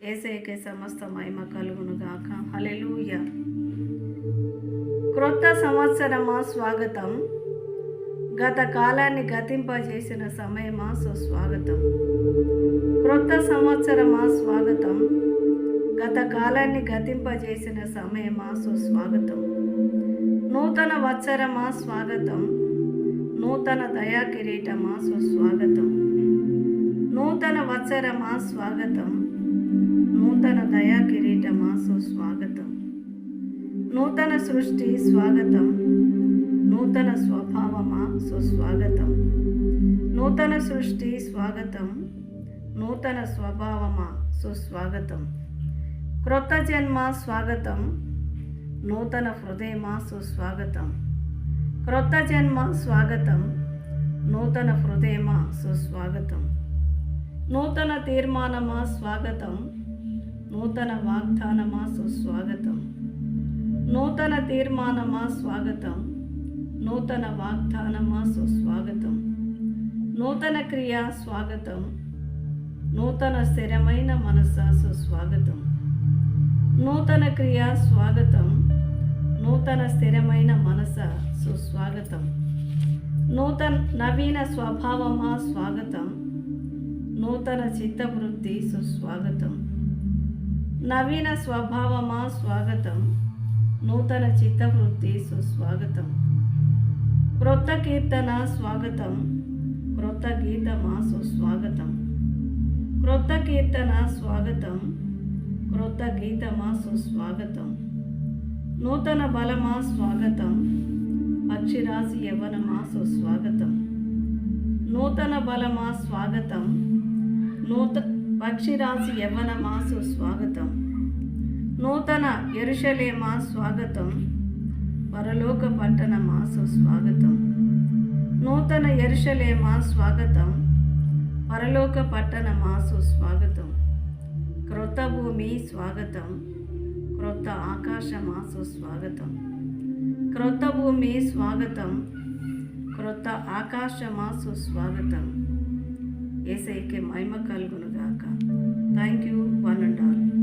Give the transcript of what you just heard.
యేసయ్యకే సమస్త మహిమ కలుగును గాక. హల్లెలూయా. క్రొత్త సంవత్సరమా స్వాగతం, గత కాలాన్ని గతింపజేసిన సమయమా సుస్వాగతం. క్రొత్త సంవత్సరమా స్వాగతం, గత కాలాన్ని గతింపజేసిన సమయమా సుస్వాగతం. నూతన వత్సరమా స్వాగతం, నూతన దయా కిరీటమా సుస్వాగతం. నూతన వత్సరమా స్వాగతం, నూతన దయా కిరీటమా సుస్వాగతం. నూతన సృష్టి స్వాగతం, నూతన స్వభావమా సుస్వాగతం. నూతన సృష్టి స్వాగతం, నూతన స్వభావమా సుస్వాగతం. క్రొత్త జన్మ స్వాగతం, నూతన హృదయమా సుస్వాగతం. క్రొత్త జన్మ స్వాగతం, నూతన హృదయమా సుస్వాగతం. నూతన తీర్మానమా స్వాగతం, నూతన వాగ్దానమా సుస్వాగతం. నూతన తీర్మానమా స్వాగతం, నూతన వాగ్దానమా సుస్వాగతం. నూతన క్రియ స్వాగతం, నూతన స్థిరమైన మనస్స సుస్వాగతం. నూతన క్రియ స్వాగతం, నూతన స్థిరమైన మనస సుస్వాగతం. నవీన స్వభావమా స్వాగతం, నూతన చిత్తవృత్తి సుస్వాగతం. నవీన స్వభావమా స్వాగతం, నూతన చిత్తవృత్తి సుస్వాగతం. క్రొత్త కీర్తన స్వాగతం, క్రొత్త గీతమా సుస్వాగతం. క్రొత్త కీర్తన స్వాగతం, క్రొత్త గీతమా సుస్వాగతం. నూతన బలమా స్వాగతం, పక్షిరాశి యవ్వనమా సుస్వాగతం. నూతన బలమా స్వాగతం, పక్షిరాశి యవ్వనమా సుస్వాగతం. నూతన యెరూషలేమా స్వాగతం, పరలోక పట్టణమా సుస్వాగతం. నూతన యెరూషలేమా స్వాగతం, పరలోక పట్టణమా సుస్వాగతం. క్రొత్త భూమి స్వాగతం, క్రొత్త ఆకాశమా సుస్వాగతం. క్రొత్త భూమి స్వాగతం, క్రొత్త ఆకాశమా సుస్వాగతం. యేసయ్యకే మహిమ కలుగును గాక. Thank you one and all.